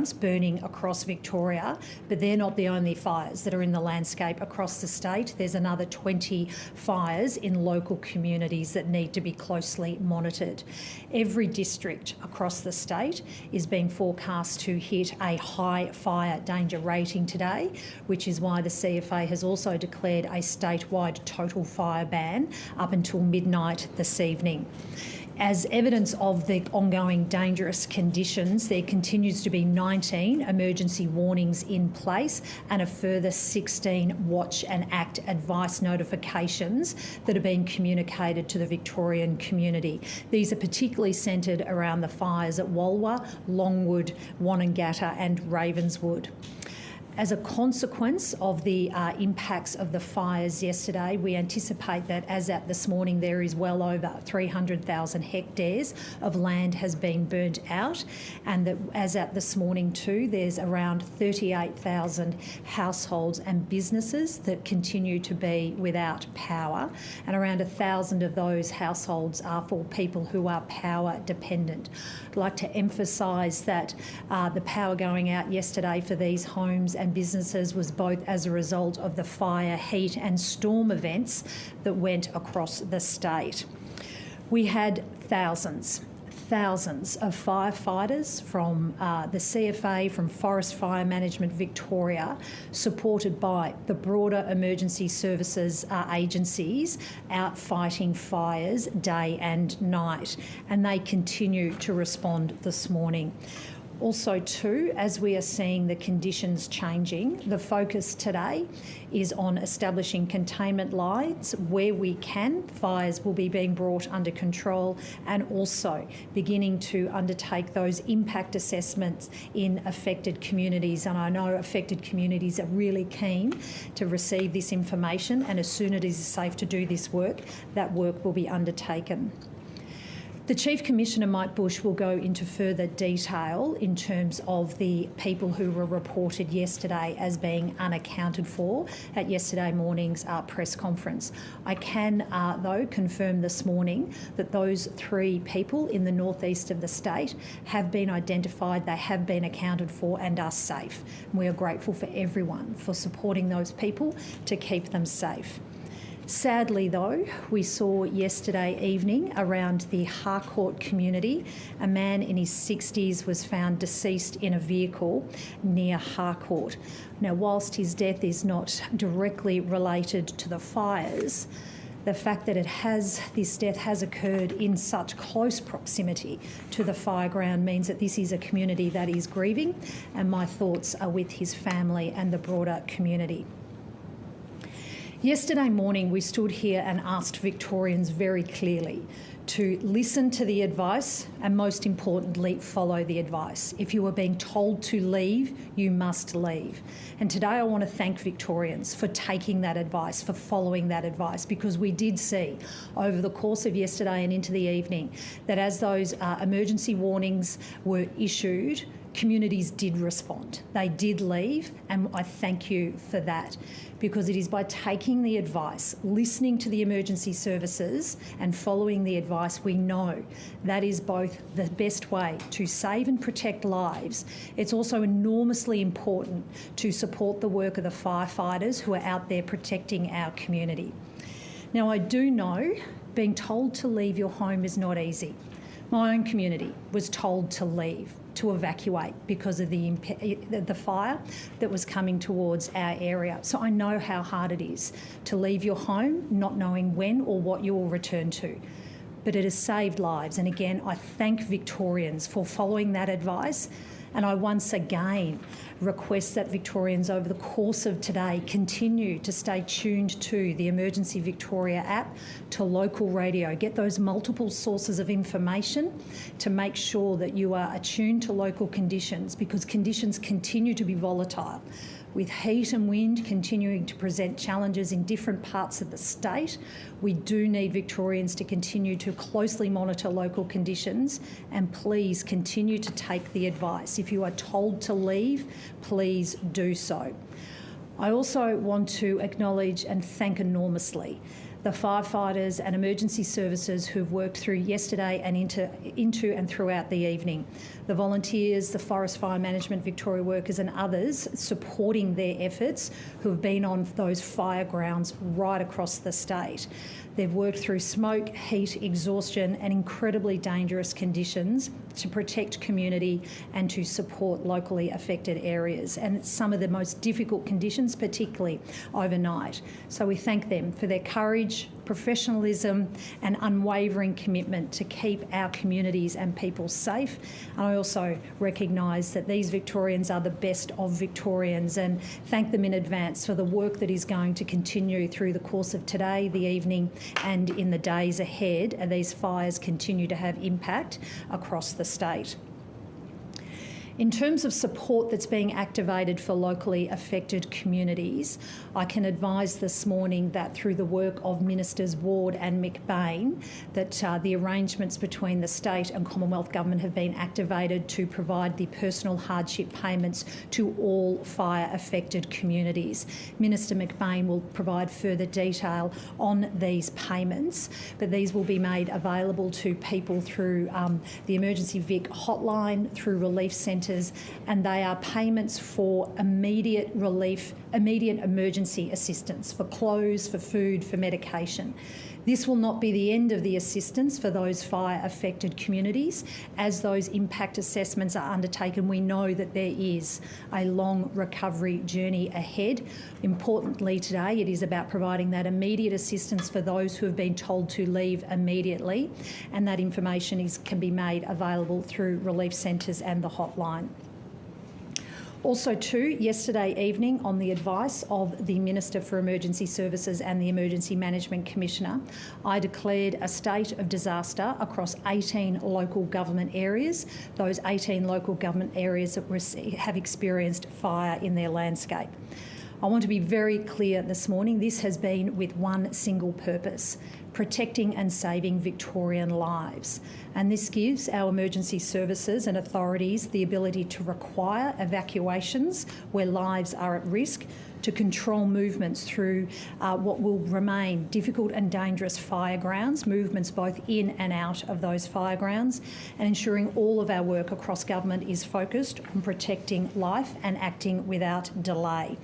fires burning across Victoria, but they're not the only fires that are in the landscape across the state. There's another 20 fires in local communities that need to be closely monitored. Every district across the state is being forecast to hit a high fire danger rating today, which is why the CFA has also declared a statewide total fire ban up until midnight this evening. As evidence of the ongoing dangerous conditions, there continues to be 19 emergency warnings in place and a further 16 watch and act advice notifications that are being communicated to the Victorian community. These are particularly centred around the fires at Walwa, Longwood, Wonnangatta and Ravenswood. As a consequence of the impacts of the fires yesterday, we anticipate that as at this morning there is well over 300,000 hectares of land has been burnt out, and that as at this morning too there's around 38,000 households and businesses that continue to be without power, and around 1,000 of those households are for people who are power dependent. I'd like to emphasise that the power going out yesterday for these homes and businesses was both as a result of the fire, heat and storm events that went across the state. We had thousands of firefighters from the CFA, from Forest Fire Management Victoria, supported by the broader emergency services agencies, out fighting fires day and night, and they continue to respond this morning. Also too, as we are seeing the conditions changing, the focus today is on establishing containment lines where we can. Fires will be being brought under control, and also beginning to undertake those impact assessments in affected communities. And I know affected communities are really keen to receive this information, and as soon as it is safe to do this work, that work will be undertaken. The Chief Commissioner, Mike Bush, will go into further detail in terms of the people who were reported yesterday as being unaccounted for at yesterday morning's press conference. I can, though, confirm this morning that those 3 people in the northeast of the state have been identified, they have been accounted for and are safe. We are grateful for everyone for supporting those people to keep them safe. Sadly, though, we saw yesterday evening around the Harcourt community, a man in his 60s was found deceased in a vehicle near Harcourt. Now, whilst his death is not directly related to the fires, the fact that this death has occurred in such close proximity to the fireground means that this is a community that is grieving, and my thoughts are with his family and the broader community. Yesterday morning, we stood here and asked Victorians very clearly to listen to the advice and, most importantly, follow the advice. If you are being told to leave, you must leave. And today I want to thank Victorians for taking that advice, for following that advice, because we did see over the course of yesterday and into the evening that as those emergency warnings were issued, communities did respond. They did leave, and I thank you for that, because it is by taking the advice, listening to the emergency services and following the advice, we know that is both the best way to save and protect lives. It's also enormously important to support the work of the firefighters who are out there protecting our community. Now, I do know being told to leave your home is not easy. My own community was told to leave, to evacuate because of the fire that was coming towards our area. So I know how hard it is to leave your home not knowing when or what you will return to. But it has saved lives. And again, I thank Victorians for following that advice. And I once again request that Victorians over the course of today continue to stay tuned to the Emergency Victoria app, to local radio, get those multiple sources of information to make sure that you are attuned to local conditions, because conditions continue to be volatile. With heat and wind continuing to present challenges in different parts of the state, we do need Victorians to continue to closely monitor local conditions, and please continue to take the advice. If you are told to leave, please do so. I also want to acknowledge and thank enormously the firefighters and emergency services who've worked through yesterday and into and throughout the evening, the volunteers, the Forest Fire Management Victoria workers and others supporting their efforts who have been on those fire grounds right across the state. They've worked through smoke, heat, exhaustion and incredibly dangerous conditions to protect community and to support locally affected areas. And it's some of the most difficult conditions, particularly overnight. So we thank them for their courage, professionalism and unwavering commitment to keep our communities and people safe. And I also recognise that these Victorians are the best of Victorians and thank them in advance for the work that is going to continue through the course of today, the evening and in the days ahead as these fires continue to have impact across the state. In terms of support that's being activated for locally affected communities, I can advise this morning that through the work of Ministers Ward and McBain, that the arrangements between the state and Commonwealth Government have been activated to provide the personal hardship payments to all fire-affected communities. Minister McBain will provide further detail on these payments, but these will be made available to people through the Emergency Vic hotline, through relief centres, and they are payments for immediate relief, immediate emergency assistance for clothes, for food, for medication. This will not be the end of the assistance for those fire-affected communities. As those impact assessments are undertaken, we know that there is a long recovery journey ahead. Importantly today, it is about providing that immediate assistance for those who have been told to leave immediately, and that information can be made available through relief centres and the hotline. Also too, yesterday evening, on the advice of the Minister for Emergency Services and the Emergency Management Commissioner, I declared a state of disaster across 18 local government areas, those 18 local government areas that have experienced fire in their landscape. I want to be very clear this morning, this has been with one single purpose: protecting and saving Victorian lives. And this gives our emergency services and authorities the ability to require evacuations where lives are at risk, to control movements through what will remain difficult and dangerous fire grounds, movements both in and out of those fire grounds, and ensuring all of our work across government is focused on protecting life and acting without delay.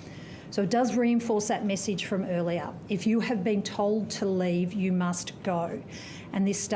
So it does reinforce that message from earlier. If you have been told to leave, you must go. And this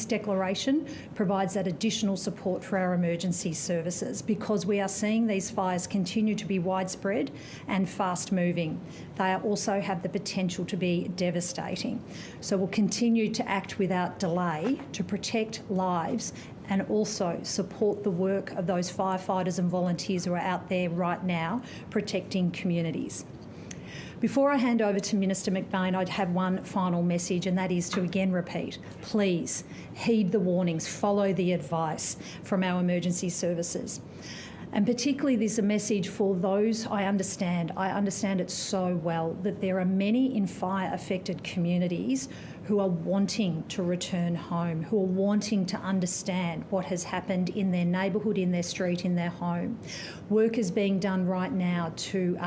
declaration provides that additional support for our emergency services because we are seeing these fires continue to be widespread and fast moving. They also have the potential to be devastating. So we'll continue to act without delay to protect lives and also support the work of those firefighters and volunteers who are out there right now protecting communities. Before I hand over to Minister McBain, I'd have one final message, and that is to again repeat, please heed the warnings, follow the advice from our emergency services. And particularly this is a message for those I understand it so well, that there are many in fire-affected communities who are wanting to return home, who are wanting to understand what has happened in their neighbourhood, in their street, in their home. Work is being done right now to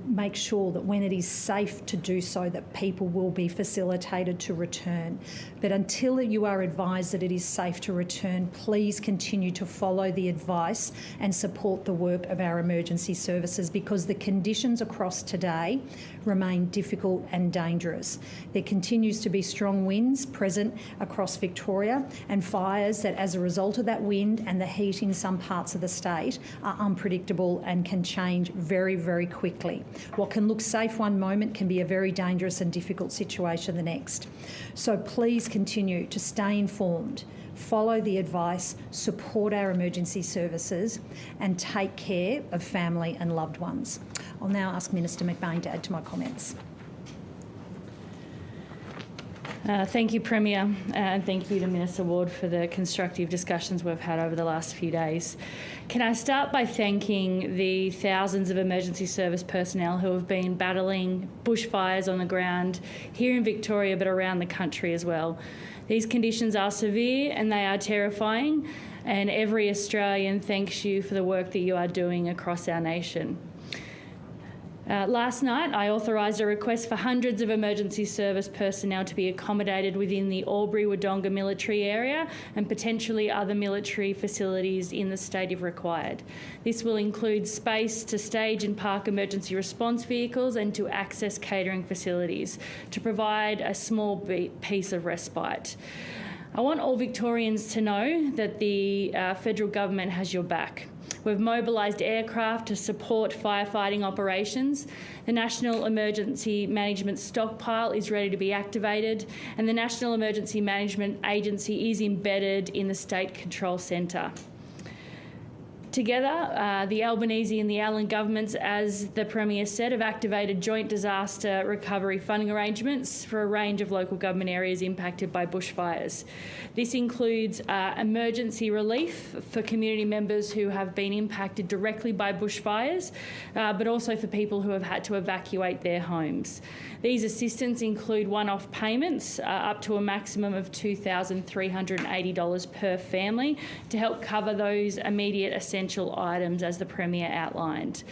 make sure that when it is safe to do so, that people will be facilitated to return. But until you are advised that it is safe to return, please continue to follow the advice and support the work of our emergency services because the conditions across today remain difficult and dangerous. There continues to be strong winds present across Victoria and fires that as a result of that wind and the heat in some parts of the state are unpredictable and can change very, very quickly. What can look safe one moment can be a very dangerous and difficult situation the next. So please continue to stay informed, follow the advice, support our emergency services and take care of family and loved ones. I'll now ask Minister McBain to add to my comments. Thank you, Premier, and thank you to Minister Ward for the constructive discussions we've had over the last few days. Can I start by thanking the thousands of emergency service personnel who have been battling bushfires on the ground here in Victoria but around the country as well. These conditions are severe and they are terrifying, and every Australian thanks you for the work that you are doing across our nation. Last night, I authorised a request for hundreds of emergency service personnel to be accommodated within the Albury-Wodonga military area and potentially other military facilities in the state if required. This will include space to stage and park emergency response vehicles and to access catering facilities to provide a small piece of respite. I want all Victorians to know that the federal government has your back. We've mobilised aircraft to support firefighting operations. The National Emergency Management Stockpile is ready to be activated, and the National Emergency Management Agency is embedded in the State Control Centre. Together, the Albanese and the Allen governments, as the Premier said, have activated joint disaster recovery funding arrangements for a range of local government areas impacted by bushfires. This includes emergency relief for community members who have been impacted directly by bushfires, but also for people who have had to evacuate their homes. These assistance include one-off payments up to a maximum of $2,380 per family to help cover those immediate essential items, as the Premier outlined.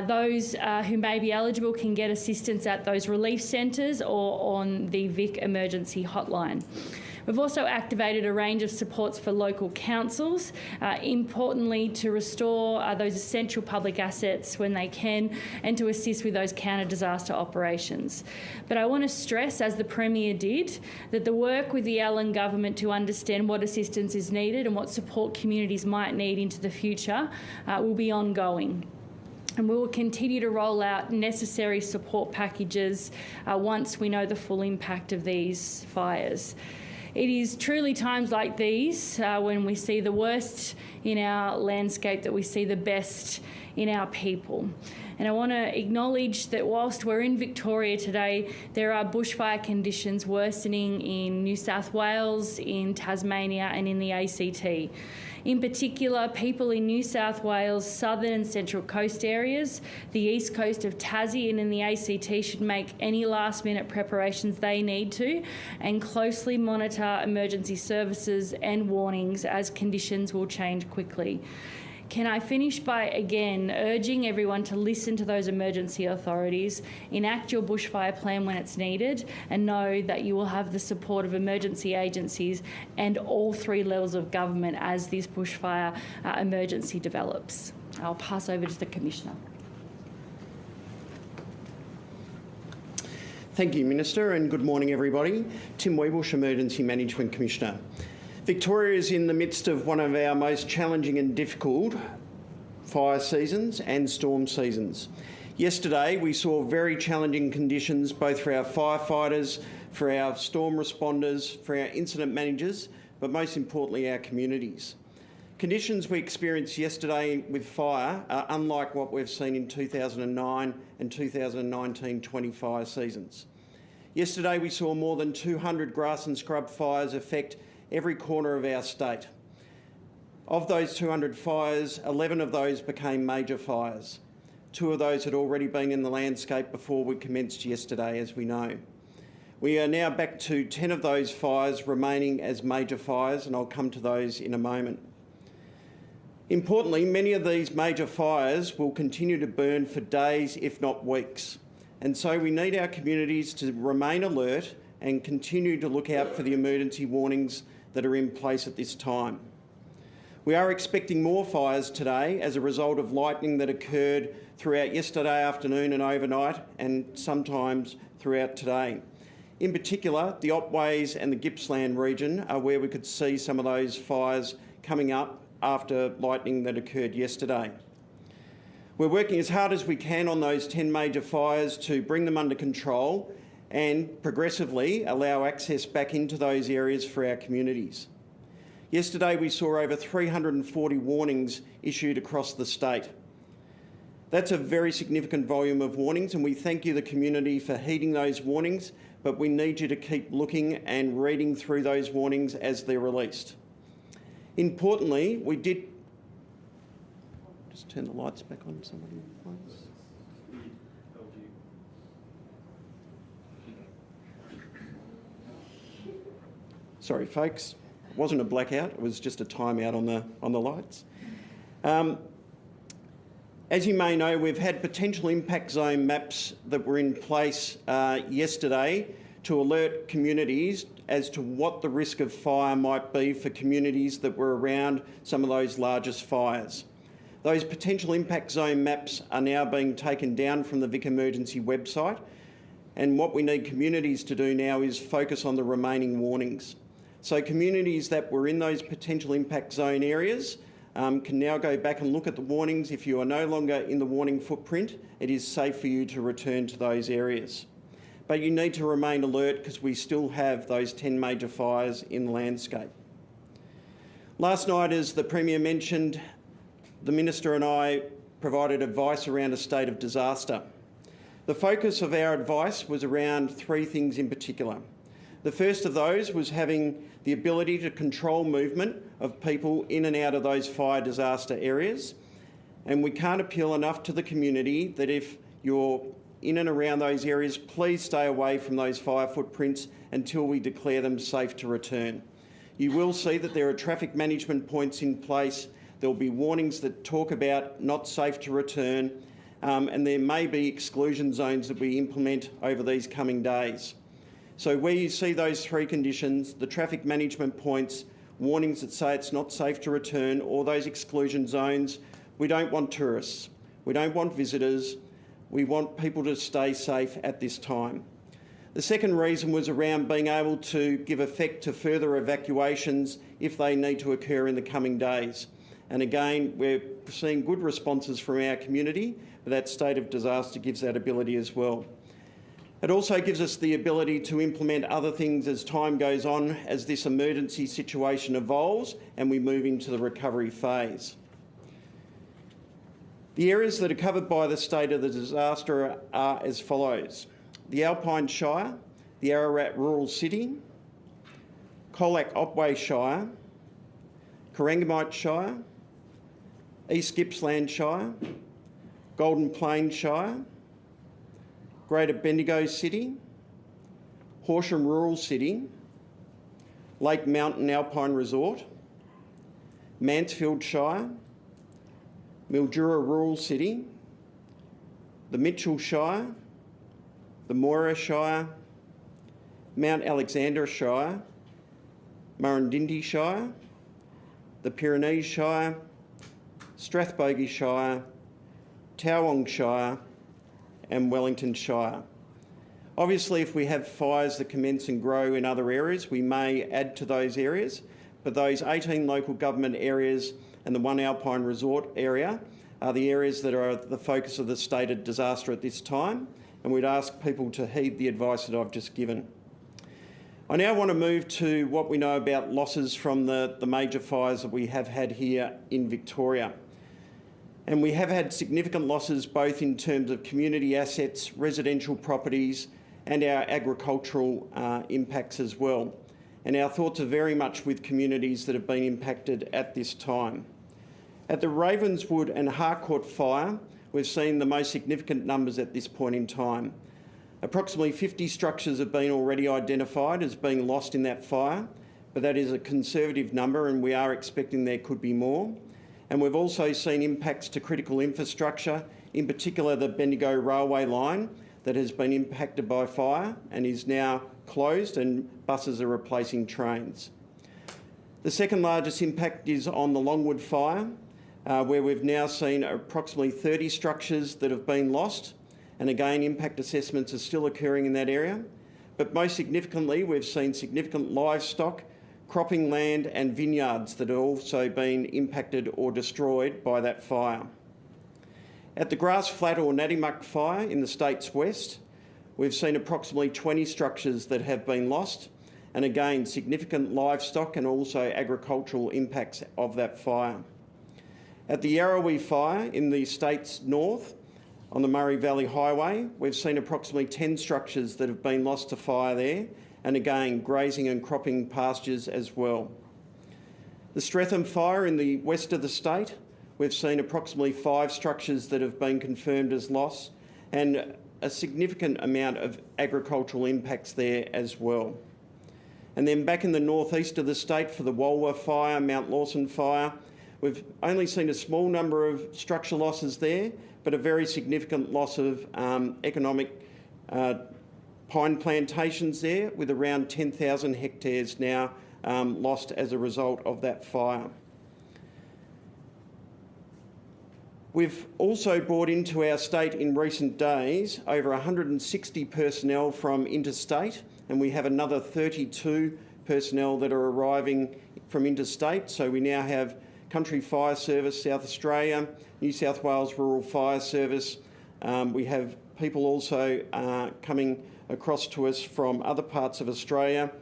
Those who may be eligible can get assistance at those relief centres or on the Vic Emergency Hotline. We've also activated a range of supports for local councils, importantly to restore those essential public assets when they can and to assist with those counter-disaster operations. But I want to stress, as the Premier did, that the work with the Allen government to understand what assistance is needed and what support communities might need into the future will be ongoing. And we will continue to roll out necessary support packages once we know the full impact of these fires. It is truly times like these when we see the worst in our landscape that we see the best in our people. And I want to acknowledge that whilst we're in Victoria today, there are bushfire conditions worsening in New South Wales, in Tasmania and in the ACT. In particular, people in New South Wales, southern and central coast areas, the east coast of Tassie and in the ACT should make any last-minute preparations they need to and closely monitor emergency services and warnings as conditions will change quickly. Can I finish by, again, urging everyone to listen to those emergency authorities, enact your bushfire plan when it's needed, and know that you will have the support of emergency agencies and all three levels of government as this bushfire emergency develops. I'll pass over to the Commissioner. Thank you, Minister, and good morning, everybody. Tim Weebush, Emergency Management Commissioner. Victoria is in the midst of one of our most challenging and difficult fire seasons and storm seasons. Yesterday, we saw very challenging conditions both for our firefighters, for our storm responders, for our incident managers, but most importantly, our communities. Conditions we experienced yesterday with fire are unlike what we've seen in 2009 and 2019-20 fire seasons. Yesterday, we saw more than 200 grass and scrub fires affect every corner of our state. Of those 200 fires, 11 of those became major fires. 2 of those had already been in the landscape before we commenced yesterday, as we know. We are now back to 10 of those fires remaining as major fires, and I'll come to those in a moment. Importantly, many of these major fires will continue to burn for days, if not weeks. And so we need our communities to remain alert and continue to look out for the emergency warnings that are in place at this time. We are expecting more fires today as a result of lightning that occurred throughout yesterday afternoon and overnight, and sometimes throughout today. In particular, the Otways and the Gippsland region are where we could see some of those fires coming up after lightning that occurred yesterday. We're working as hard as we can on those 10 major fires to bring them under control and progressively allow access back into those areas for our communities. Yesterday we saw over 340 warnings issued across the state. That's a very significant volume of warnings, and we thank you, the community, for heeding those warnings, but we need you to keep looking and reading through those warnings as they're released. Importantly, we did... Just turn the lights back on, somebody, please. Sorry, folks. It wasn't a blackout. It was just a timeout on the lights. As you may know, we've had potential impact zone maps that were in place yesterday to alert communities as to what the risk of fire might be for communities that were around some of those largest fires. Those potential impact zone maps are now being taken down from the Vic Emergency website, and what we need communities to do now is focus on the remaining warnings. So communities that were in those potential impact zone areas can now go back and look at the warnings. If you are no longer in the warning footprint, it is safe for you to return to those areas. But you need to remain alert because we still have those 10 major fires in the landscape. Last night, as the Premier mentioned, the Minister and I provided advice around a state of disaster. The focus of our advice was around three things in particular. The first of those was having the ability to control movement of people in and out of those fire disaster areas. And we can't appeal enough to the community that if you're in and around those areas, please stay away from those fire footprints until we declare them safe to return. You will see that there are traffic management points in place. There will be warnings that talk about not safe to return, and there may be exclusion zones that we implement over these coming days. So where you see those three conditions, the traffic management points, warnings that say it's not safe to return, or those exclusion zones, we don't want tourists. We don't want visitors. We want people to stay safe at this time. The second reason was around being able to give effect to further evacuations if they need to occur in the coming days. And again, we're seeing good responses from our community, but that state of disaster gives that ability as well. It also gives us the ability to implement other things as time goes on, as this emergency situation evolves and we move into the recovery phase. The areas that are covered by the state of the disaster are as follows: the Alpine Shire, the Ararat Rural City, Colac Otway Shire, Corangamite Shire, East Gippsland Shire, Golden Plains Shire, Greater Bendigo City, Horsham Rural City, Lake Mountain Alpine Resort, Mansfield Shire, Mildura Rural City, the Mitchell Shire, the Moira Shire, Mount Alexander Shire, Murrindindi Shire, the Pyrenees Shire, Strathbogie Shire, Towong Shire, and Wellington Shire. Obviously, if we have fires that commence and grow in other areas, we may add to those areas, but those 18 local government areas and the one Alpine Resort area are the areas that are the focus of the stated disaster at this time, and we'd ask people to heed the advice that I've just given. I now want to move to what we know about losses from the major fires that we have had here in Victoria. And we have had significant losses both in terms of community assets, residential properties, and our agricultural impacts as well. And our thoughts are very much with communities that have been impacted at this time. At the Ravenswood and Harcourt fire, we've seen the most significant numbers at this point in time. Approximately 50 structures have been already identified as being lost in that fire, but that is a conservative number and we are expecting there could be more. And we've also seen impacts to critical infrastructure, in particular the Bendigo railway line that has been impacted by fire and is now closed and buses are replacing trains. The second largest impact is on the Longwood fire, where we've now seen approximately 30 structures that have been lost. And again, impact assessments are still occurring in that area. But most significantly, we've seen significant livestock, cropping land and vineyards that have also been impacted or destroyed by that fire. At the Grass Flat or Nattymuck fire in the state's west, we've seen approximately 20 structures that have been lost, and again, significant livestock and also agricultural impacts of that fire. At the Yarrawee fire in the state's north, on the Murray Valley Highway, we've seen approximately 10 structures that have been lost to fire there, and again, grazing and cropping pastures as well. The Streatham fire in the west of the state, we've seen approximately 5 structures that have been confirmed as lost, and a significant amount of agricultural impacts there as well. And then back in the northeast of the state for the Walwa fire, Mount Lawson fire, We've only seen a small number of structural losses there, but a very significant loss of economic pine plantations there, with around 10,000 hectares now lost as a result of that fire. We've also brought into our state in recent days over 160 personnel from interstate, and we have another 32 personnel that are arriving from interstate. So we now have Country Fire Service South Australia, New South Wales Rural Fire Service. We have people also coming across to us from other parts of Australia.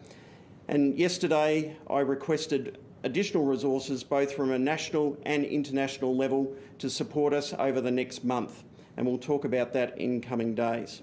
And yesterday I requested additional resources both from a national and international level to support us over the next month, and we'll talk about that in coming days.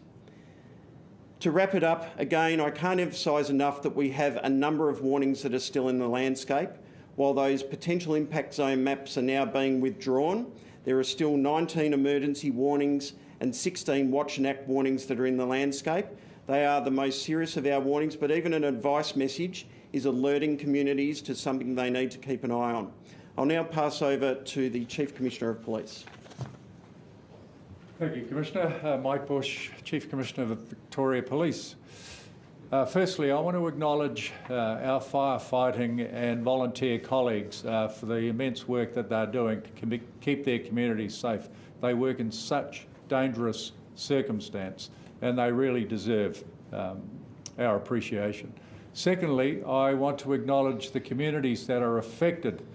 To wrap it up, again, I can't emphasise enough that we have a number of warnings that are still in the landscape. While those potential impact zone maps are now being withdrawn, there are still 19 emergency warnings and 16 watch and act warnings that are in the landscape. They are the most serious of our warnings, but even an advice message is alerting communities to something they need to keep an eye on. I'll now pass over to the Chief Commissioner of Police. Thank you, Commissioner. Mike Bush, Chief Commissioner of the Victoria Police. Firstly, I want to acknowledge our firefighting and volunteer colleagues for the immense work that they're doing to keep their communities safe. They work in such dangerous circumstance, and they really deserve our appreciation. Secondly, I want to acknowledge the communities that are affected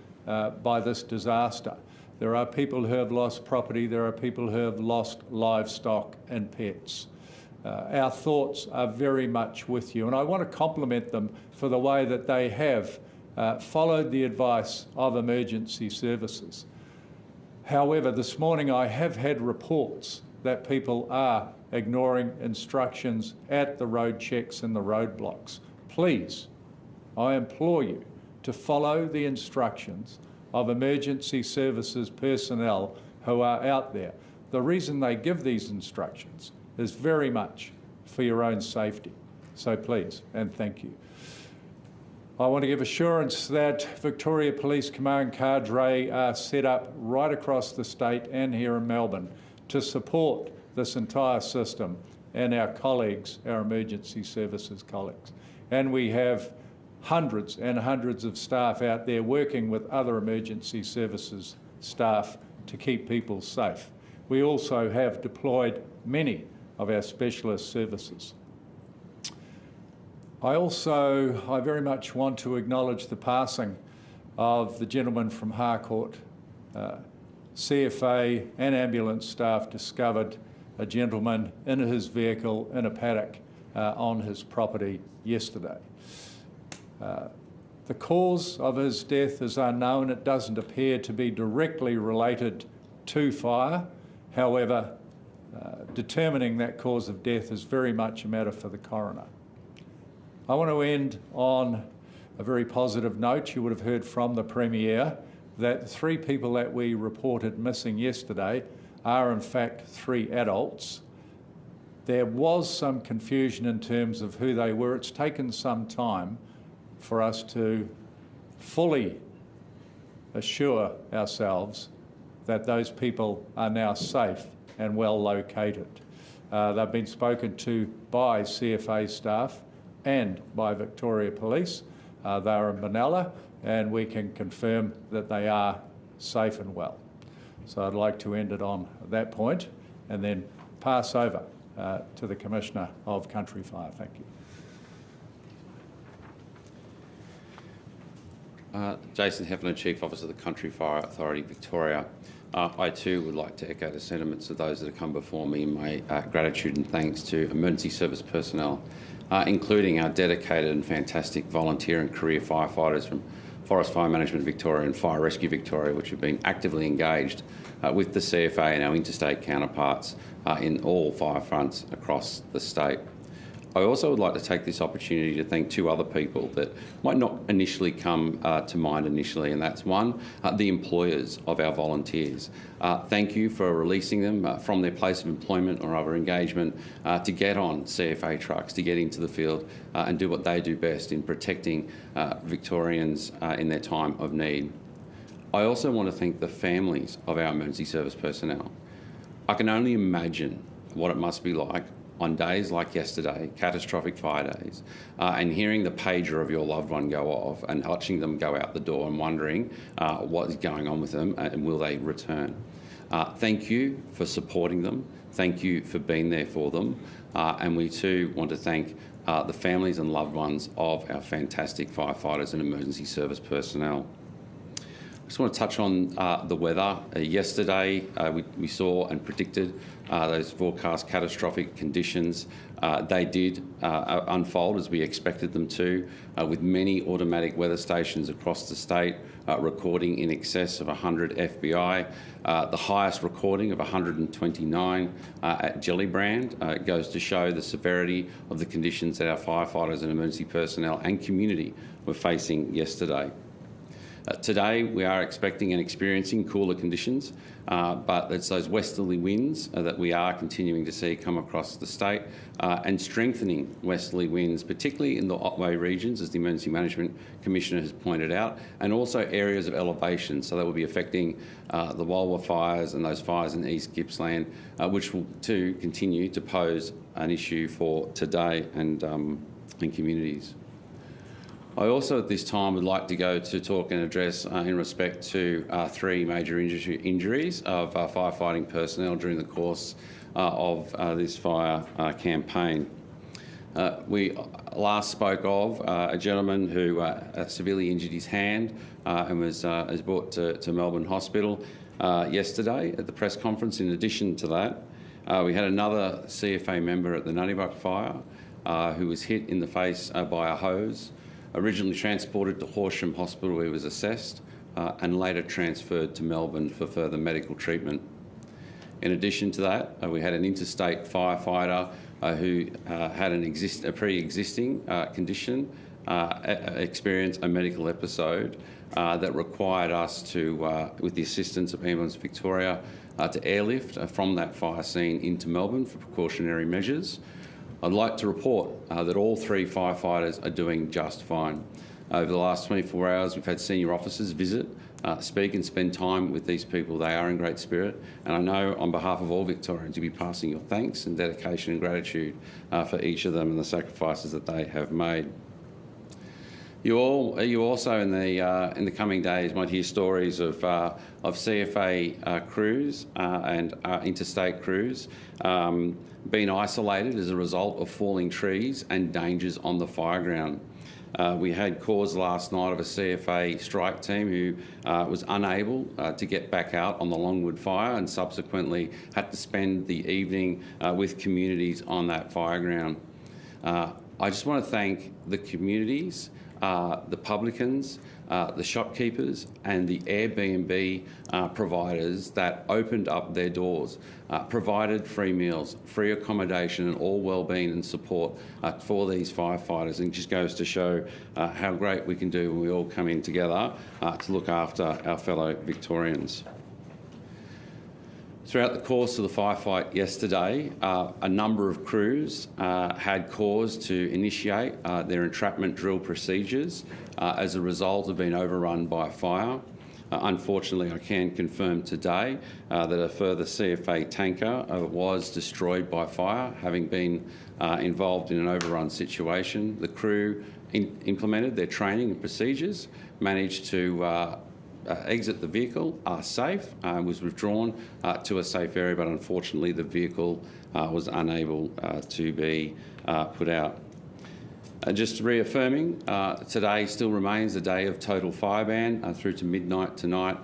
by this disaster. There are people who have lost property, there are people who have lost livestock and pets. Our thoughts are very much with you, and I want to compliment them for the way that they have followed the advice of emergency services. However, this morning I have had reports that people are ignoring instructions at the road checks and the roadblocks. Please, I implore you to follow the instructions of emergency services personnel who are out there. The reason they give these instructions is very much for your own safety. So please, and thank you. I want to give assurance that Victoria Police Command cadre are set up right across the state and here in Melbourne to support this entire system and our colleagues, our emergency services colleagues. And we have hundreds and hundreds of staff out there working with other emergency services staff to keep people safe. We also have deployed many of our specialist services. I very much want to acknowledge the passing of the gentleman from Harcourt. CFA and ambulance staff discovered a gentleman in his vehicle in a paddock on his property yesterday. The cause of his death is unknown. It doesn't appear to be directly related to fire. However, determining that cause of death is very much a matter for the coroner. I want to end on a very positive note. You would have heard from the Premier that 3 people that we reported missing yesterday are in fact 3 adults. There was some confusion in terms of who they were. It's taken some time for us to fully assure ourselves that those people are now safe and well located. They've been spoken to by CFA staff and by Victoria Police. They are in Benalla, and we can confirm that they are safe and well. So I'd like to end it on that point and then pass over to the Commissioner of Country Fire. Thank you. Jason Heffernan, Chief Officer of the Country Fire Authority, Victoria. I too would like to echo the sentiments of those that have come before me in my gratitude and thanks to emergency service personnel, including our dedicated and fantastic volunteer and career firefighters from Forest Fire Management Victoria and Fire Rescue Victoria, which have been actively engaged with the CFA and our interstate counterparts in all fire fronts across the state. I also would like to take this opportunity to thank 2 other people that might not initially come to mind initially, and that's one, the employers of our volunteers. Thank you for releasing them from their place of employment or other engagement to get on CFA trucks, to get into the field and do what they do best in protecting Victorians in their time of need. I also want to thank the families of our emergency service personnel. I can only imagine what it must be like on days like yesterday, catastrophic fire days, and hearing the pager of your loved one go off and watching them go out the door and wondering what is going on with them and will they return. Thank you for supporting them. Thank you for being there for them. And we too want to thank the families and loved ones of our fantastic firefighters and emergency service personnel. I just want to touch on the weather. Yesterday, we saw and predicted those forecast catastrophic conditions. They did unfold as we expected them to, with many automatic weather stations across the state recording in excess of 100 FBI. The highest recording of 129 at Gellibrand. It goes to show the severity of the conditions that our firefighters and emergency personnel and community were facing yesterday. Today, we are expecting and experiencing cooler conditions, but it's those westerly winds that we are continuing to see come across the state and strengthening westerly winds, particularly in the Otway regions, as the Emergency Management Commissioner has pointed out, and also areas of elevation. So that will be affecting the Walwa fires and those fires in East Gippsland, which will too continue to pose an issue for today and communities. I also at this time would like to go to talk and address in respect to three major injuries of firefighting personnel during the course of this fire campaign. We last spoke of a gentleman who severely injured his hand and was brought to Melbourne Hospital yesterday at the press conference. In addition to that, we had another CFA member at the Nunnybuck fire who was hit in the face by a hose, originally transported to Horsham Hospital where he was assessed and later transferred to Melbourne for further medical treatment. In addition to that, we had an interstate firefighter who had a pre-existing condition experience a medical episode that required us to, with the assistance of Ambulance Victoria, to airlift from that fire scene into Melbourne for precautionary measures. I'd like to report that all three firefighters are doing just fine. Over the last 24 hours, we've had senior officers visit, speak and spend time with these people. They are in great spirit, and I know on behalf of all Victorians you'll be passing your thanks and dedication and gratitude for each of them and the sacrifices that they have made. You also in the coming days might hear stories of CFA crews and interstate crews being isolated as a result of falling trees and dangers on the fireground. We had calls last night of a CFA strike team who was unable to get back out on the Longwood fire and subsequently had to spend the evening with communities on that fireground. I just want to thank the communities, the publicans, the shopkeepers and the Airbnb providers that opened up their doors, provided free meals, free accommodation and all wellbeing and support for these firefighters. And it just goes to show how great we can do when we all come in together to look after our fellow Victorians. Throughout the course of the firefight yesterday, a number of crews had cause to initiate their entrapment drill procedures as a result of being overrun by a fire. Unfortunately, I can confirm today that a further CFA tanker was destroyed by fire, having been involved in an overrun situation. The crew implemented their training and procedures, managed to exit the vehicle safe, was withdrawn to a safe area, but unfortunately the vehicle was unable to be put out. Just reaffirming, today still remains a day of total fire ban through to midnight tonight.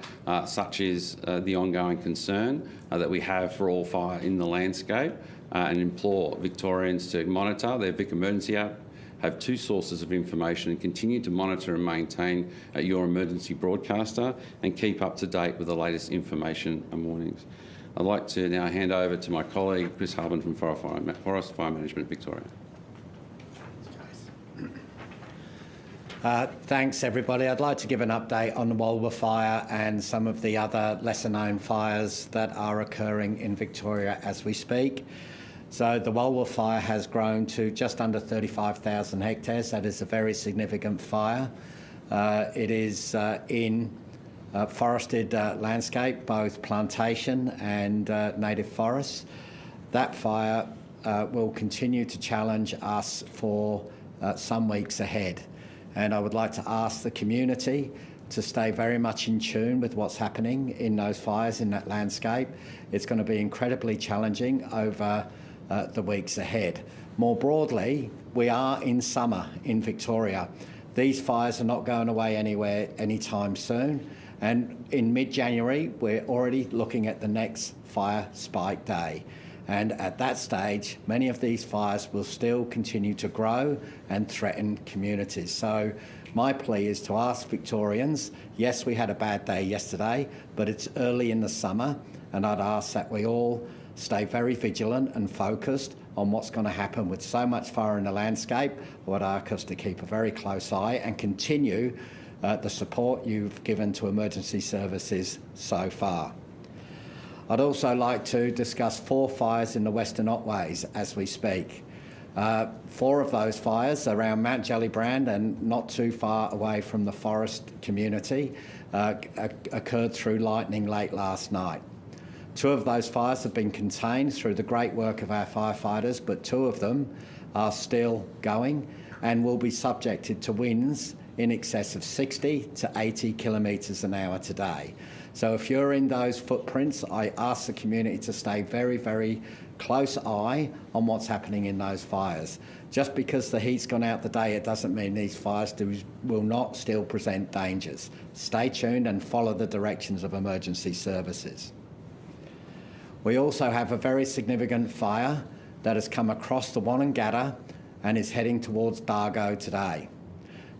Such is the ongoing concern that we have for all fire in the landscape, and implore Victorians to monitor their Vic Emergency app, have two sources of information and continue to monitor and maintain your emergency broadcaster and keep up to date with the latest information and warnings. I'd like to now hand over to my colleague Chris Harbin from Forest Fire Management Victoria. Thanks everybody. I'd like to give an update on the Walwa fire and some of the other lesser known fires that are occurring in Victoria as we speak. So the Walwa fire has grown to just under 35,000 hectares. That is a very significant fire. It is in forested landscape, both plantation and native forests. That fire will continue to challenge us for some weeks ahead. And I would like to ask the community to stay very much in tune with what's happening in those fires in that landscape. It's going to be incredibly challenging over the weeks ahead. More broadly, we are in summer in Victoria. These fires are not going away anywhere anytime soon. And in mid-January, we're already looking at the next fire spike day. And at that stage, many of these fires will still continue to grow and threaten communities. So my plea is to ask Victorians, yes, we had a bad day yesterday, but it's early in the summer, and I'd ask that we all stay very vigilant and focused on what's going to happen with so much fire in the landscape. I would ask us to keep a very close eye and continue the support you've given to emergency services so far. I'd also like to discuss 4 fires in the Western Otways as we speak. 4 of those fires around Mount Gellibrand and not too far away from the forest community occurred through lightning late last night. 2 of those fires have been contained through the great work of our firefighters, but 2 of them are still going and will be subjected to winds in excess of 60 to 80 kilometres an hour today. So if you're in those footprints, I ask the community to stay very, very close eye on what's happening in those fires. Just because the heat's gone out today, it doesn't mean these fires will not still present dangers. Stay tuned and follow the directions of emergency services. We also have a very significant fire that has come across the Wonnangatta and is heading towards Dargo today.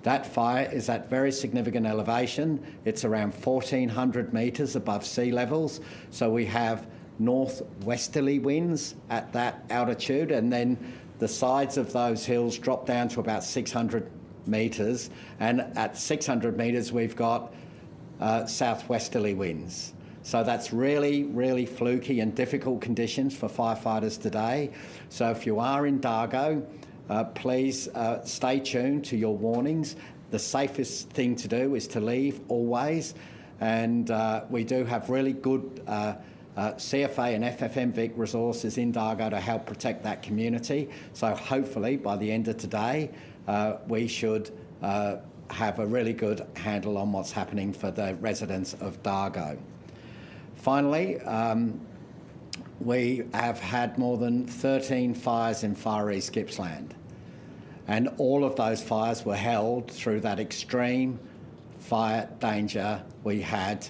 That fire is at very significant elevation. It's around 1,400 metres above sea levels. So we have northwesterly winds at that altitude, and then the sides of those hills drop down to about 600 metres. And at 600 metres, we've got southwesterly winds. So that's really, really fluky and difficult conditions for firefighters today. So if you are in Dargo, please stay tuned to your warnings. The safest thing to do is to leave always, and we do have really good CFA and FFMVIC resources in Dargo to help protect that community. So hopefully by the end of today we should have a really good handle on what's happening for the residents of Dargo. Finally, we have had more than 13 fires in Far East Gippsland, and all of those fires were held through that extreme fire danger we had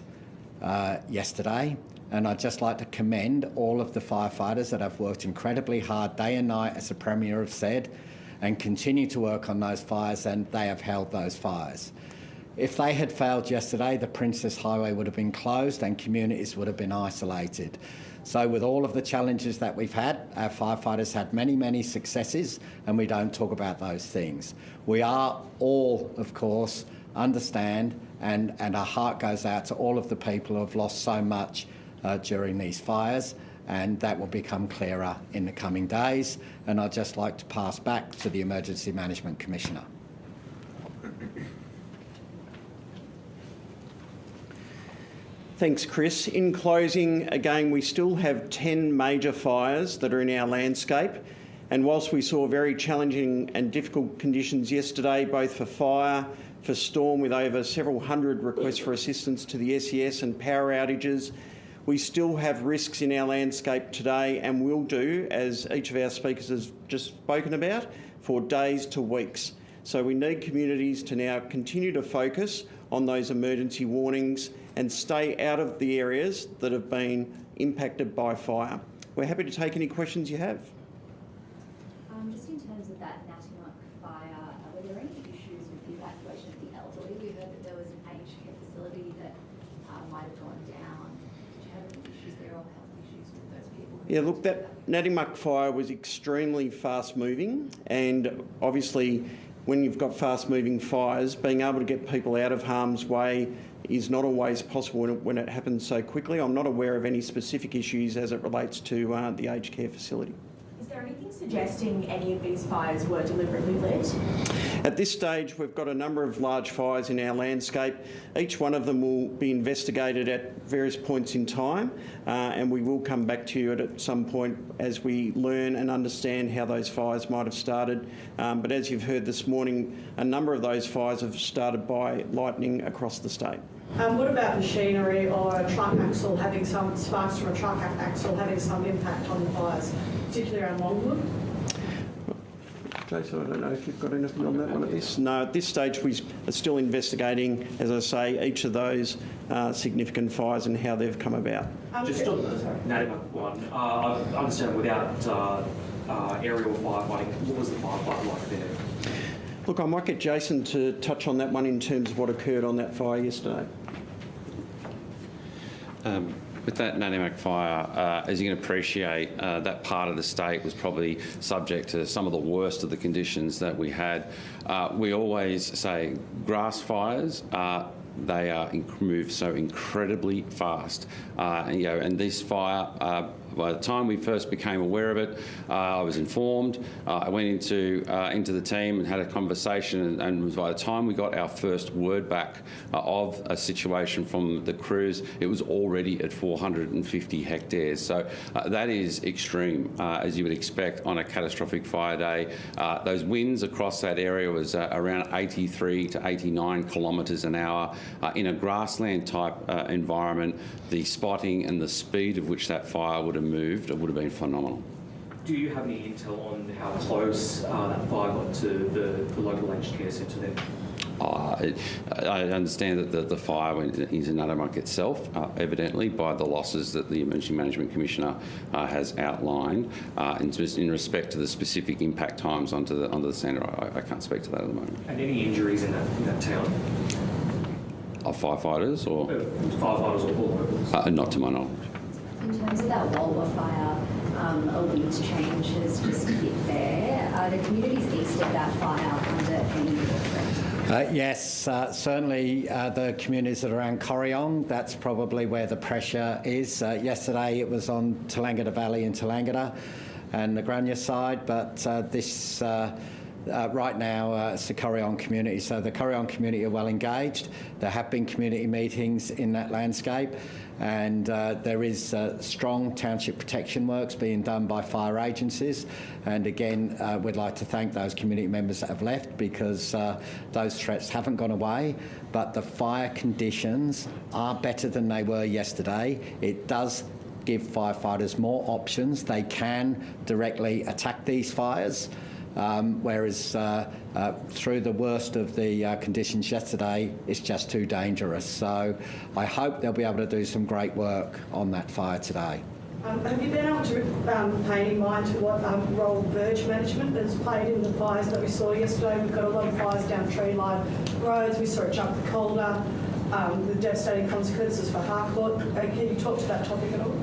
yesterday. And I'd just like to commend all of the firefighters that have worked incredibly hard day and night, as the Premier has said, and continue to work on those fires, and they have held those fires. If they had failed yesterday, the Princess Highway would have been closed and communities would have been isolated. So with all of the challenges that we've had, our firefighters had many, many successes, and we don't talk about those things. We are all, of course, understand, and our heart goes out to all of the people who have lost so much during these fires, and that will become clearer in the coming days. And I'd just like to pass back to the Emergency Management Commissioner. Thanks, Chris. In closing, again, we still have 10 major fires that are in our landscape. And whilst we saw very challenging and difficult conditions yesterday, both for fire, for storm, with over several hundred requests for assistance to the SES and power outages, we still have risks in our landscape today, and will do, as each of our speakers has just spoken about, for days to weeks. So we need communities to now continue to focus on those emergency warnings and stay out of the areas that have been impacted by fire. We're happy to take any questions you have. Just in terms of that Natimuck fire, were there any issues with the evacuation of the elderly? We heard that there was an aged care facility that might have gone down. Did you have any issues there or health issues with those people? Yeah, look, that Natimuck fire was extremely fast moving, and obviously when you've got fast moving fires, being able to get people out of harm's way is not always possible when it happens so quickly. I'm not aware of any specific issues as it relates to the aged care facility. Is there there anything suggesting any of these fires were deliberately lit? At this stage, we've got a number of large fires in our landscape. Each one of them will be investigated at various points in time, and we will come back to you at some point as we learn and understand how those fires might have started. But as you've heard this morning, a number of those fires have started by lightning across the state. What about machinery or a truck axle having some sparks from a truck axle having some impact on the fires, particularly around Longwood? Jason, I don't know if you've got anything on that one at this. No, at this stage we are still investigating, as I say, each of those significant fires and how they've come about. Just on the Natimak one, I understand without aerial firefighting, what was the firefight like there? Look, I might get Jason to touch on that one in terms of what occurred on that fire yesterday. With that Natimak fire, as you can appreciate, that part of the state was probably subject to some of the worst of the conditions that we had. We always say grass fires they move so incredibly fast, and this fire. By the time we first became aware of it, I was informed. I went into the team and had a conversation, and by the time we got our first word back of a situation from the crews, it was already at 450 hectares. So that is extreme, as you would expect on a catastrophic fire day. Those winds across that area was around 83 to 89 kilometres an hour. In a grassland type environment, the spotting and the speed of which that fire would have moved, it would have been phenomenal. Do you have any intel on how close that fire got to the local aged care centre then? I understand that the fire went into Natimak itself, evidently, by the losses that the Emergency Management Commissioner has outlined. In respect to the specific impact times onto the centre, I can't speak to that at the moment. And any injuries in that town? Of firefighters or? Firefighters or locals? Not to my knowledge. In terms of that Walwa fire, a wind change has just hit there. Are the communities east of that fire under any threat? Yes, certainly the communities that are around Corryong, that's probably where the pressure is. Yesterday it was on Tallangatta Valley and Tallangatta and the Grania side, but this right now it's the Corryong community. So the Corryong community are well engaged. There have been community meetings in that landscape, and there is strong township protection works being done by fire agencies. And again, we'd like to thank those community members that have left, because those threats haven't gone away, but the fire conditions are better than they were yesterday. It does give firefighters more options. They can directly attack these fires. Whereas through the worst of the conditions yesterday, it's just too dangerous. So I hope they'll be able to do some great work on that fire today. Have you been able to pay any mind to what role verge management has played in the fires that we saw yesterday? We've got a lot of fires down tree-lined roads. We saw it jump the Calder, the devastating consequences for Harcourt. Can you talk to that topic at all?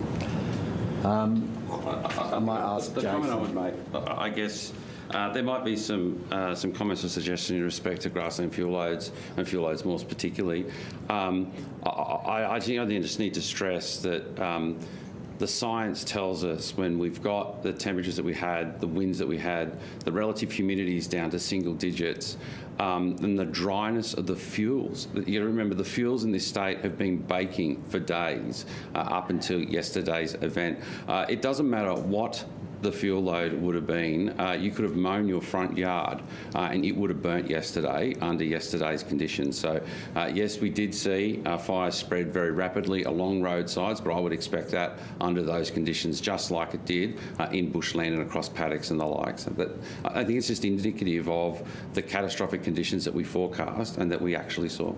I might ask the Jason. comment I would make, I guess, there might be some comments or suggestions in respect to grassland fuel loads and fuel loads more particularly. I think I just need to stress that the science tells us when we've got the temperatures that we had, the winds that we had, the relative humidities down to single digits, and the dryness of the fuels. You got to remember, the fuels in this state have been baking for days up until yesterday's event. It doesn't matter what the fuel load would have been. You could have mown your front yard and it would have burnt yesterday under yesterday's conditions. So yes, we did see fires spread very rapidly along roadsides, but I would expect that under those conditions, just like it did in bushland and across paddocks and the likes. But I think it's just indicative of the catastrophic conditions that we forecast and that we actually saw.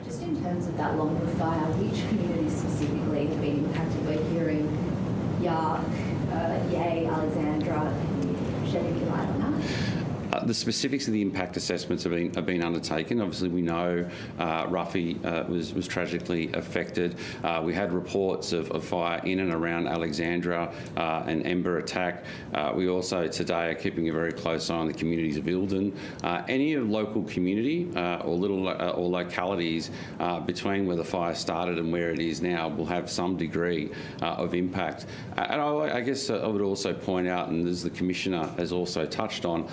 Just in terms of that Longwood fire, which communities specifically have been impacted? We're hearing Yark, Yea, Alexandra. Can you shed any light on that? The specifics of the impact assessments have been undertaken. Obviously, we know Ruffy was tragically affected. We had reports of fire in and around Alexandra, an ember attack. We also today are keeping a very close eye on the communities of Ilden. Any local community or localities between where the fire started and where it is now will have some degree of impact. And I guess I would also point out, and as the Commissioner has also touched on,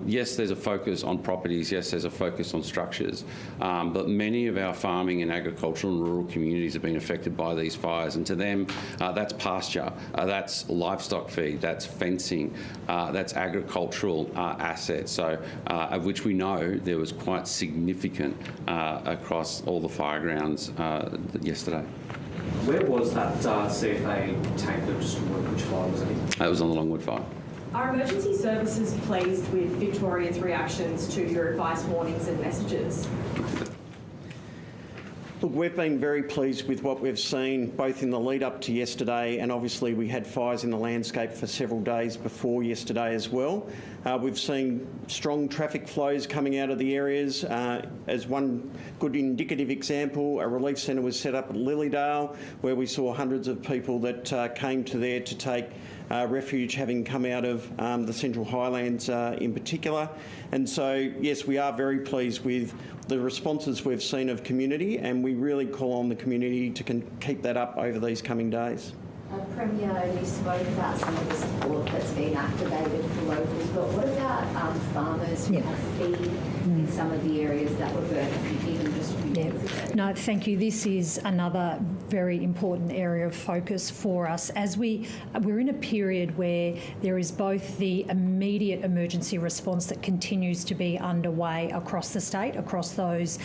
yes, there's a focus on properties, yes, there's a focus on structures, but many of our farming and agricultural and rural communities have been affected by these fires, and to them, that's pasture, that's livestock feed, that's fencing, that's agricultural assets, so of which we know there was quite significant across all the fire grounds yesterday. Where was that CFA tank that destroyed? Which fire was it in? It was on the Longwood fire. Are emergency services pleased with Victorians' reactions to your advice, warnings and messages? Look, we've been very pleased with what we've seen both in the lead up to yesterday, and obviously we had fires in the landscape for several days before yesterday as well. We've seen strong traffic flows coming out of the areas. As one good indicative example, a relief centre was set up at Lilydale, where we saw hundreds of people that came to there to take refuge, having come out of the Central Highlands in particular. And so, yes, we are very pleased with the responses we've seen of community, and we really call on the community to keep that up over these coming days. Premier, you spoke about some of the support that's been activated for locals, but what about farmers who have feed in some of the areas that were burnt even just a few days ago? No, thank you. This is another very important area of focus for us as we're in a period where there is both the immediate emergency response that continues to be underway across the state, across those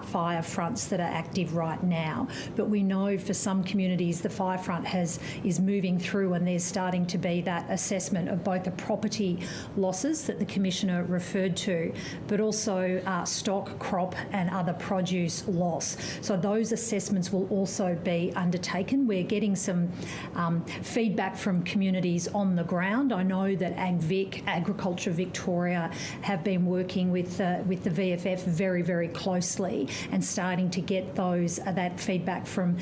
fire fronts that are active right now. But we know for some communities the fire front is moving through, and there's starting to be that assessment of both the property losses that the Commissioner referred to, but also stock, crop and other produce loss. So those assessments will also be undertaken. We're getting some feedback from communities on the ground. I know that AgVic, Agriculture Victoria, have been working with the VFF very, very closely and starting to get that feedback from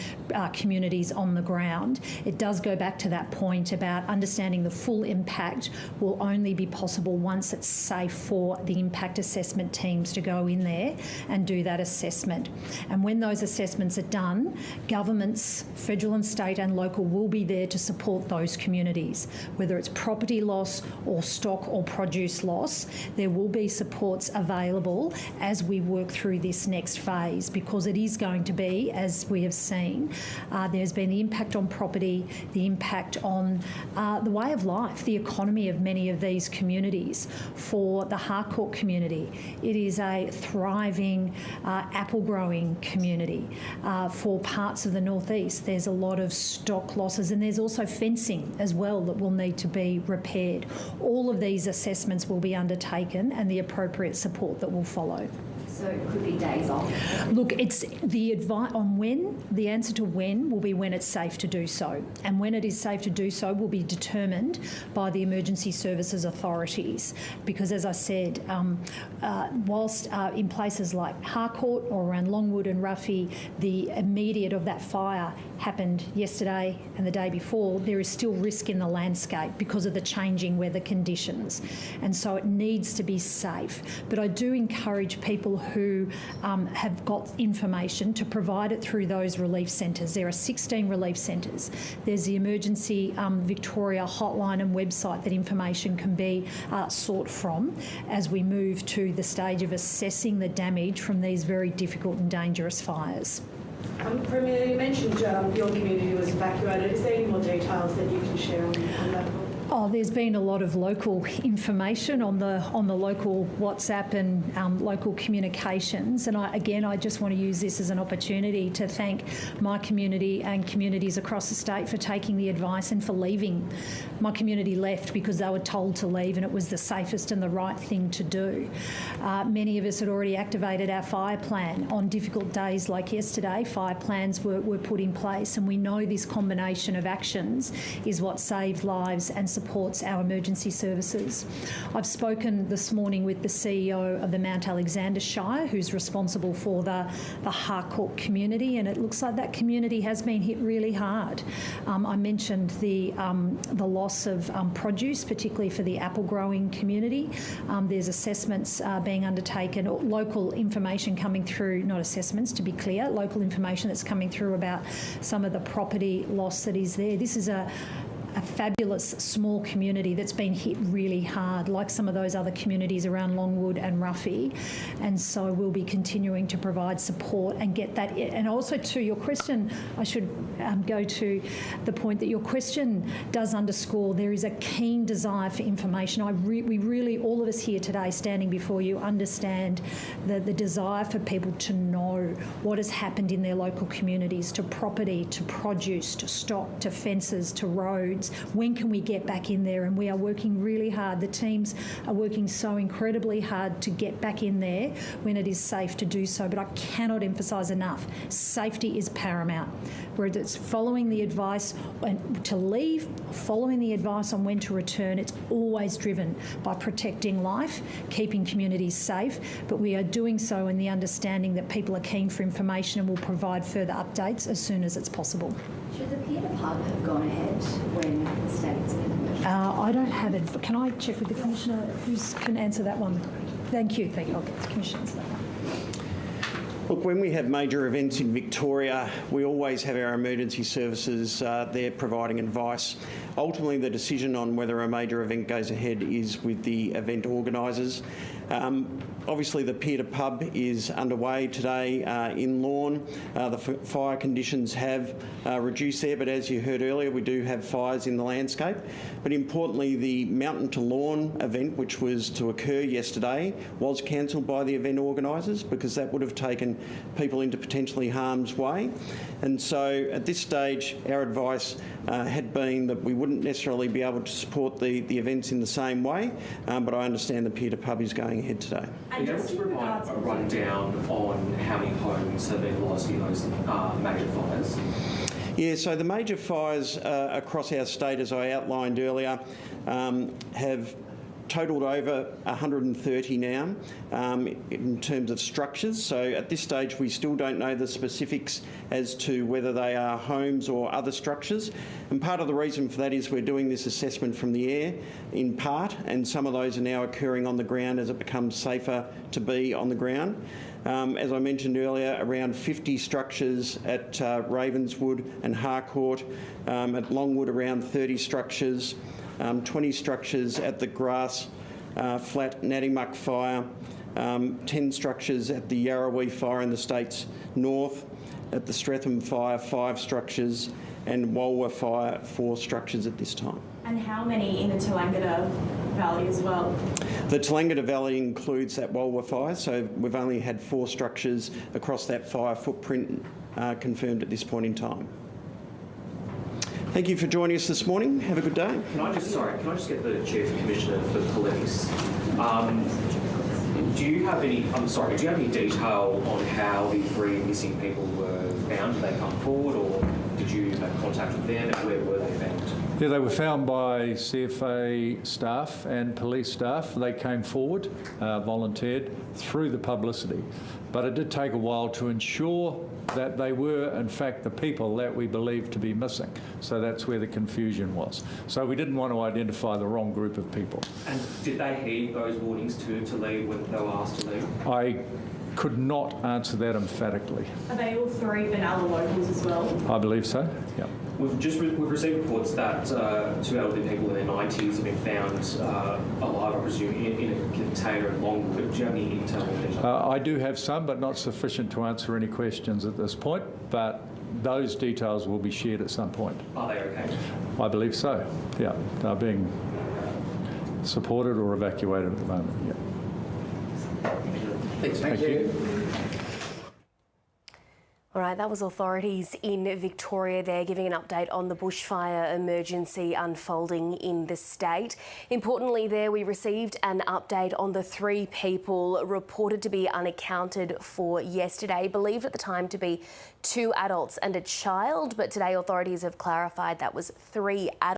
communities on the ground. It does go back to that point about understanding the full impact will only be possible once it's safe for the impact assessment teams to go in there and do that assessment. And when those assessments are done, governments, federal and state and local, will be there to support those communities. Whether it's property loss or stock or produce loss, there will be supports available as we work through this next phase, because it is going to be, as we have seen, there's been the impact on property, the impact on the way of life, the economy of many of these communities. For the Harcourt community, it is a thriving apple growing community. For parts of the northeast, there's a lot of stock losses, and there's also fencing as well that will need to be repaired. All of these assessments will be undertaken and the appropriate support that will follow. So it could be days off. Look, it's the advice on when. The answer to when will be when it's safe to do so, and when it is safe to do so will be determined by the emergency services authorities. Because, as I said, whilst in places like Harcourt or around Longwood and Ruffy, the immediate of that fire happened yesterday and the day before, there is still risk in the landscape because of the changing weather conditions, and so it needs to be safe. But I do encourage people who have got information to provide it through those relief centres. There are 16 relief centres. There's the Emergency Victoria hotline and website that information can be sought from as we move to the stage of assessing the damage from these very difficult and dangerous fires. Premier, you mentioned your community was evacuated. Is there any more details that you can share on that? Oh, there's been a lot of local information on the local WhatsApp and local communications, and I just want to use this as an opportunity to thank my community and communities across the state for taking the advice and for leaving. My community left because they were told to leave, and it was the safest and the right thing to do. Many of us had already activated our fire plan. On difficult days like yesterday, fire plans were put in place, and we know this combination of actions is what saved lives and supports our emergency services. I've spoken this morning with the CEO of the Mount Alexander Shire, who's responsible for the Harcourt community, and it looks like that community has been hit really hard. I mentioned the loss of produce, particularly for the apple growing community. There's assessments being undertaken, or local information coming through, not assessments to be clear, local information that's coming through about some of the property loss that is there. This is a fabulous small community that's been hit really hard, like some of those other communities around Longwood and Ruffy. And so we'll be continuing to provide support and get that. And also to your question, I should go to the point that your question does underscore there is a keen desire for information. We really, all of us here today standing before you, understand the desire for people to know what has happened in their local communities, to property, to produce, to stock, to fences, to roads. When can we get back in there? And we are working really hard. The teams are working so incredibly hard to get back in there when it is safe to do so. But I cannot emphasise enough, safety is paramount. Whether it's following the advice to leave, following the advice on when to return, it's always driven by protecting life, keeping communities safe. But we are doing so in the understanding that people are keen for information and will provide further updates as soon as it's possible. Should the Pier Pub have gone ahead when the state's in emergency? I don't have it. Can I check with the Commissioner who can answer that one? Thank you. I'll get the Commissioner to that one. Look, when we have major events in Victoria, we always have our emergency services there providing advice. Ultimately, the decision on whether a major event goes ahead is with the event organisers. Obviously, the Pier Pub is underway today in Lorne. The fire conditions have reduced there, but as you heard earlier, we do have fires in the landscape. But importantly, the Mountain to Lorne event, which was to occur yesterday, was cancelled by the event organisers because that would have taken people into potentially harm's way. And so at this stage, our advice had been that we wouldn't necessarily be able to support the events in the same way, but I understand the Pier Pub is going ahead today. Are you able to provide a rundown on how many homes have been lost in those major fires? Yeah, so the major fires across our state, as I outlined earlier, have totalled over 130 now in terms of structures. So at this stage, we still don't know the specifics as to whether they are homes or other structures. And part of the reason for that is we're doing this assessment from the air in part, and some of those are now occurring on the ground as it becomes safer to be on the ground. As I mentioned earlier, around 50 structures at Ravenswood and Harcourt, at Longwood around 30 structures, 20 structures at the Grass Flat Nattymuck fire, 10 structures at the Yarrawee fire in the state's north, at the Streatham fire 5 structures, and Walwa fire 4 structures at this time. And how many in the Tallangatta Valley as well? The Tallangatta Valley includes that Walwa fire, so we've only had 4 structures across that fire footprint confirmed at this point in time. Thank you for joining us this morning. Have a good day. Can I just get the Chief Commissioner for Police? Do you have any detail on how the 3 missing people were found? Did they come forward, or did you have contact with them, and where were they found? Yeah, they were found by CFA staff and police staff. They came forward, volunteered through the publicity. But it did take a while to ensure that they were, in fact, the people that we believed to be missing. So that's where the confusion was. So we didn't want to identify the wrong group of people. And did they heed those warnings to leave when they were asked to leave? I could not answer that emphatically. Are they all 3 Benalla locals as well? I believe so, yeah. We've received reports that 2 elderly people in their 90s have been found alive, I presume, in a container in Longwood. Do you have any intel? I do have some, but not sufficient to answer any questions at this point. But those details will be shared at some point. Are they okay? I believe so, yeah. They're being supported or evacuated at the moment, yeah. Thank you. All right, that was authorities in Victoria there giving an update on the bushfire emergency unfolding in the state. Importantly there, we received an update on the 3 people reported to be unaccounted for yesterday, believed at the time to be 2 adults and a child, but today authorities have clarified that was 3 adults.